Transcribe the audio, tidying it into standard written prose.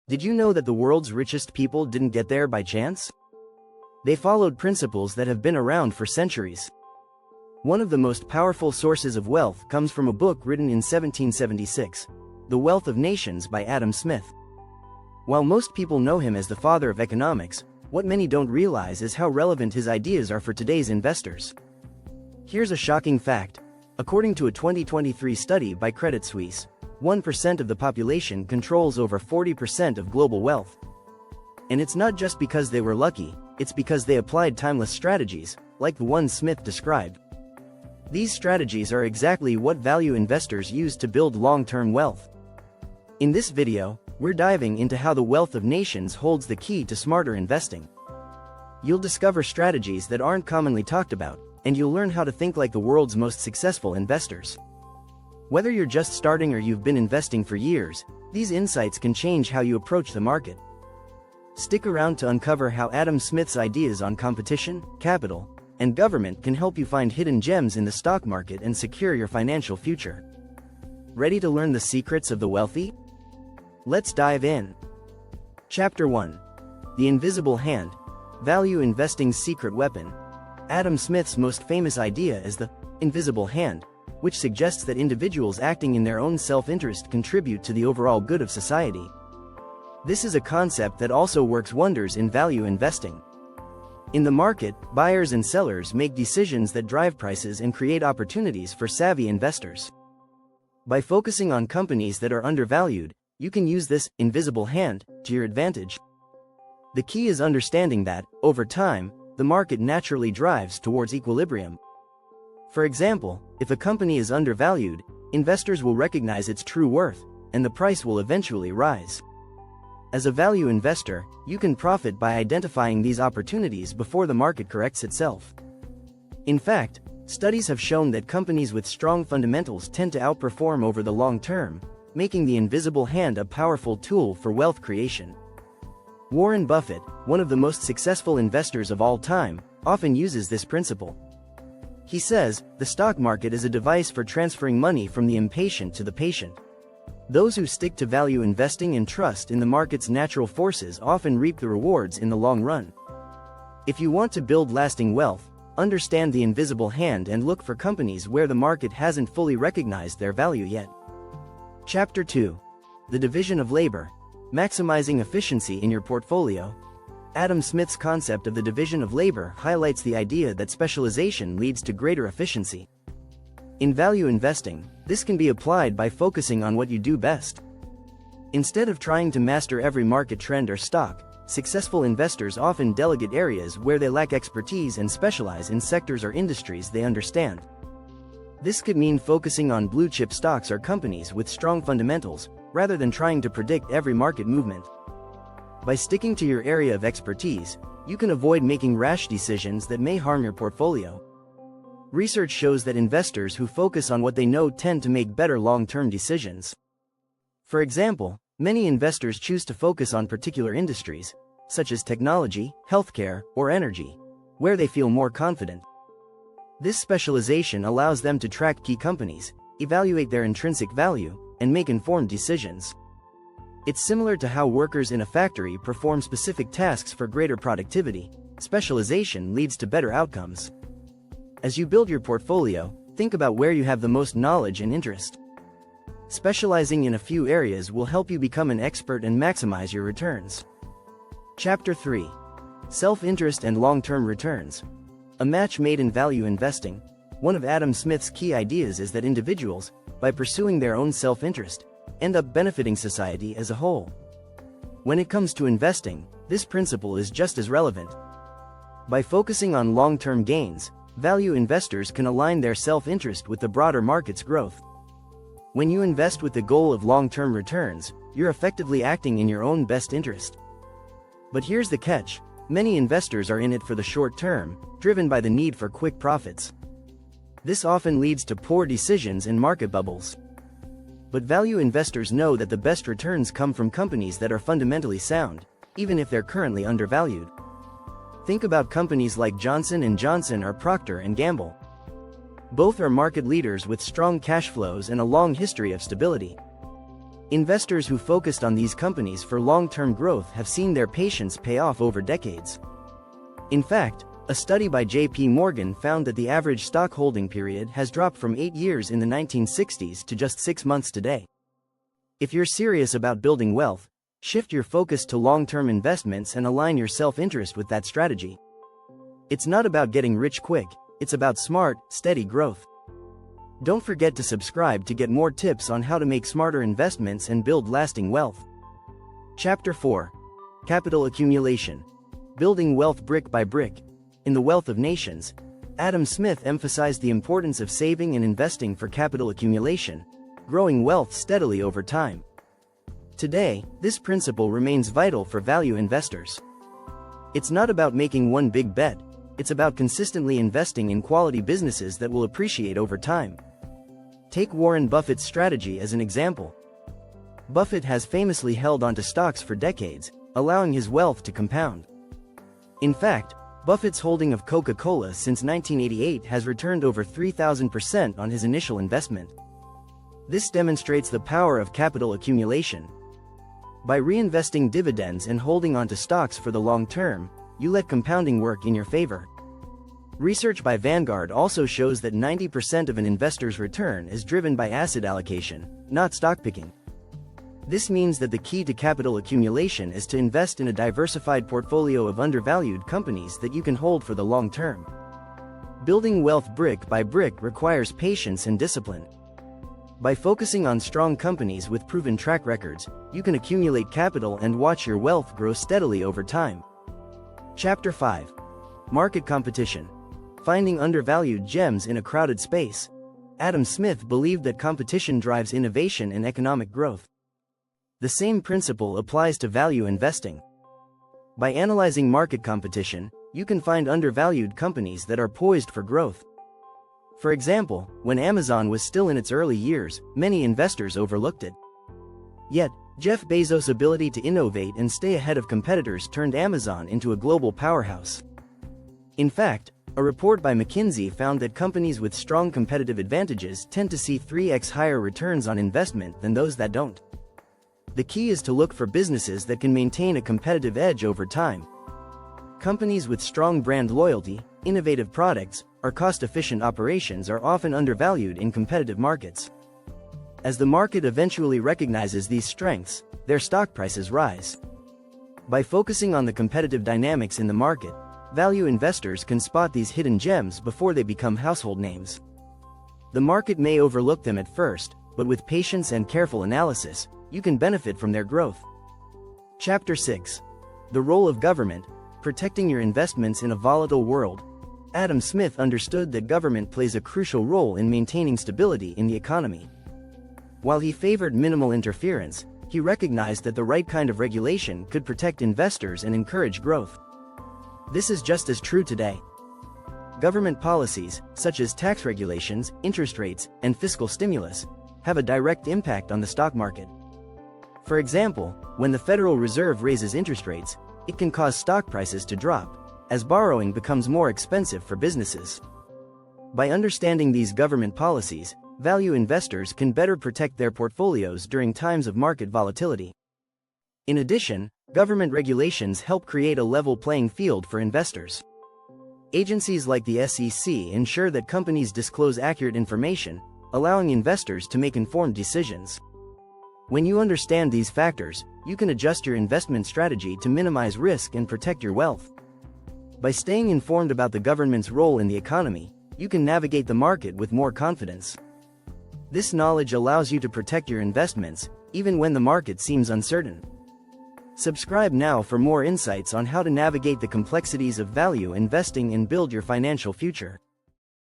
Did you know that the world's richest people didn't get there by chance? They followed principles that have been around for centuries. One of the most powerful sources of wealth comes from a book written in 1776, The Wealth of Nations by Adam Smith. While most people know him as the father of economics, what many don't realize is how relevant his ideas are for today's investors. Here's a shocking fact. According to a 2023 study by Credit Suisse, 1% of the population controls over 40% of global wealth. And it's not just because they were lucky, it's because they applied timeless strategies, like the one Smith described. These strategies are exactly what value investors use to build long-term wealth. In this video, we're diving into how the wealth of nations holds the key to smarter investing. You'll discover strategies that aren't commonly talked about, and you'll learn how to think like the world's most successful investors. Whether you're just starting or you've been investing for years, these insights can change how you approach the market. Stick around to uncover how Adam Smith's ideas on competition, capital, and government can help you find hidden gems in the stock market and secure your financial future. Ready to learn the secrets of the wealthy? Let's dive in. Chapter 1. The Invisible Hand, Value Investing's Secret Weapon. Adam Smith's most famous idea is the invisible hand, which suggests that individuals acting in their own self-interest contribute to the overall good of society. This is a concept that also works wonders in value investing. In the market, buyers and sellers make decisions that drive prices and create opportunities for savvy investors. By focusing on companies that are undervalued, you can use this invisible hand to your advantage. The key is understanding that, over time, the market naturally drives towards equilibrium. For example, if a company is undervalued, investors will recognize its true worth, and the price will eventually rise. As a value investor, you can profit by identifying these opportunities before the market corrects itself. In fact, studies have shown that companies with strong fundamentals tend to outperform over the long term, making the invisible hand a powerful tool for wealth creation. Warren Buffett, one of the most successful investors of all time, often uses this principle. He says, "The stock market is a device for transferring money from the impatient to the patient." Those who stick to value investing and trust in the market's natural forces often reap the rewards in the long run. If you want to build lasting wealth, understand the invisible hand and look for companies where the market hasn't fully recognized their value yet. Chapter 2. The Division of Labor, Maximizing Efficiency in Your Portfolio. Adam Smith's concept of the division of labor highlights the idea that specialization leads to greater efficiency. In value investing, this can be applied by focusing on what you do best. Instead of trying to master every market trend or stock, successful investors often delegate areas where they lack expertise and specialize in sectors or industries they understand. This could mean focusing on blue-chip stocks or companies with strong fundamentals, rather than trying to predict every market movement. By sticking to your area of expertise, you can avoid making rash decisions that may harm your portfolio. Research shows that investors who focus on what they know tend to make better long-term decisions. For example, many investors choose to focus on particular industries, such as technology, healthcare, or energy, where they feel more confident. This specialization allows them to track key companies, evaluate their intrinsic value, and make informed decisions. It's similar to how workers in a factory perform specific tasks for greater productivity. Specialization leads to better outcomes. As you build your portfolio, think about where you have the most knowledge and interest. Specializing in a few areas will help you become an expert and maximize your returns. Chapter 3. Self-interest and long-term returns. A match made in value investing. One of Adam Smith's key ideas is that individuals, by pursuing their own self-interest, end up benefiting society as a whole. When it comes to investing, this principle is just as relevant. By focusing on long-term gains, value investors can align their self-interest with the broader market's growth. When you invest with the goal of long-term returns, you're effectively acting in your own best interest. But here's the catch: many investors are in it for the short term, driven by the need for quick profits. This often leads to poor decisions and market bubbles. But value investors know that the best returns come from companies that are fundamentally sound, even if they're currently undervalued. Think about companies like Johnson & Johnson or Procter & Gamble. Both are market leaders with strong cash flows and a long history of stability. Investors who focused on these companies for long-term growth have seen their patience pay off over decades. In fact, a study by J.P. Morgan found that the average stock holding period has dropped from 8 years in the 1960s to just 6 months today. If you're serious about building wealth, shift your focus to long-term investments and align your self-interest with that strategy. It's not about getting rich quick, it's about smart, steady growth. Don't forget to subscribe to get more tips on how to make smarter investments and build lasting wealth. Chapter 4. Capital Accumulation. Building Wealth Brick by Brick. In The Wealth of Nations, Adam Smith emphasized the importance of saving and investing for capital accumulation, growing wealth steadily over time. Today, this principle remains vital for value investors. It's not about making one big bet, it's about consistently investing in quality businesses that will appreciate over time. Take Warren Buffett's strategy as an example. Buffett has famously held onto stocks for decades, allowing his wealth to compound. In fact, Buffett's holding of Coca-Cola since 1988 has returned over 3,000% on his initial investment. This demonstrates the power of capital accumulation. By reinvesting dividends and holding onto stocks for the long term, you let compounding work in your favor. Research by Vanguard also shows that 90% of an investor's return is driven by asset allocation, not stock picking. This means that the key to capital accumulation is to invest in a diversified portfolio of undervalued companies that you can hold for the long term. Building wealth brick by brick requires patience and discipline. By focusing on strong companies with proven track records, you can accumulate capital and watch your wealth grow steadily over time. Chapter 5. Market Competition. Finding undervalued gems in a crowded space. Adam Smith believed that competition drives innovation and economic growth. The same principle applies to value investing. By analyzing market competition, you can find undervalued companies that are poised for growth. For example, when Amazon was still in its early years, many investors overlooked it. Yet, Jeff Bezos' ability to innovate and stay ahead of competitors turned Amazon into a global powerhouse. In fact, a report by McKinsey found that companies with strong competitive advantages tend to see 3x higher returns on investment than those that don't. The key is to look for businesses that can maintain a competitive edge over time. Companies with strong brand loyalty, innovative products, or cost-efficient operations are often undervalued in competitive markets. As the market eventually recognizes these strengths, their stock prices rise. By focusing on the competitive dynamics in the market, value investors can spot these hidden gems before they become household names. The market may overlook them at first, but with patience and careful analysis, you can benefit from their growth. Chapter 6. The Role of Government. Protecting your investments in a volatile world. Adam Smith understood that government plays a crucial role in maintaining stability in the economy. While he favored minimal interference, he recognized that the right kind of regulation could protect investors and encourage growth. This is just as true today. Government policies, such as tax regulations, interest rates, and fiscal stimulus, have a direct impact on the stock market. For example, when the Federal Reserve raises interest rates, it can cause stock prices to drop, as borrowing becomes more expensive for businesses. By understanding these government policies, value investors can better protect their portfolios during times of market volatility. In addition, government regulations help create a level playing field for investors. Agencies like the SEC ensure that companies disclose accurate information, allowing investors to make informed decisions. When you understand these factors, you can adjust your investment strategy to minimize risk and protect your wealth. By staying informed about the government's role in the economy, you can navigate the market with more confidence. This knowledge allows you to protect your investments, even when the market seems uncertain. Subscribe now for more insights on how to navigate the complexities of value investing and build your financial future.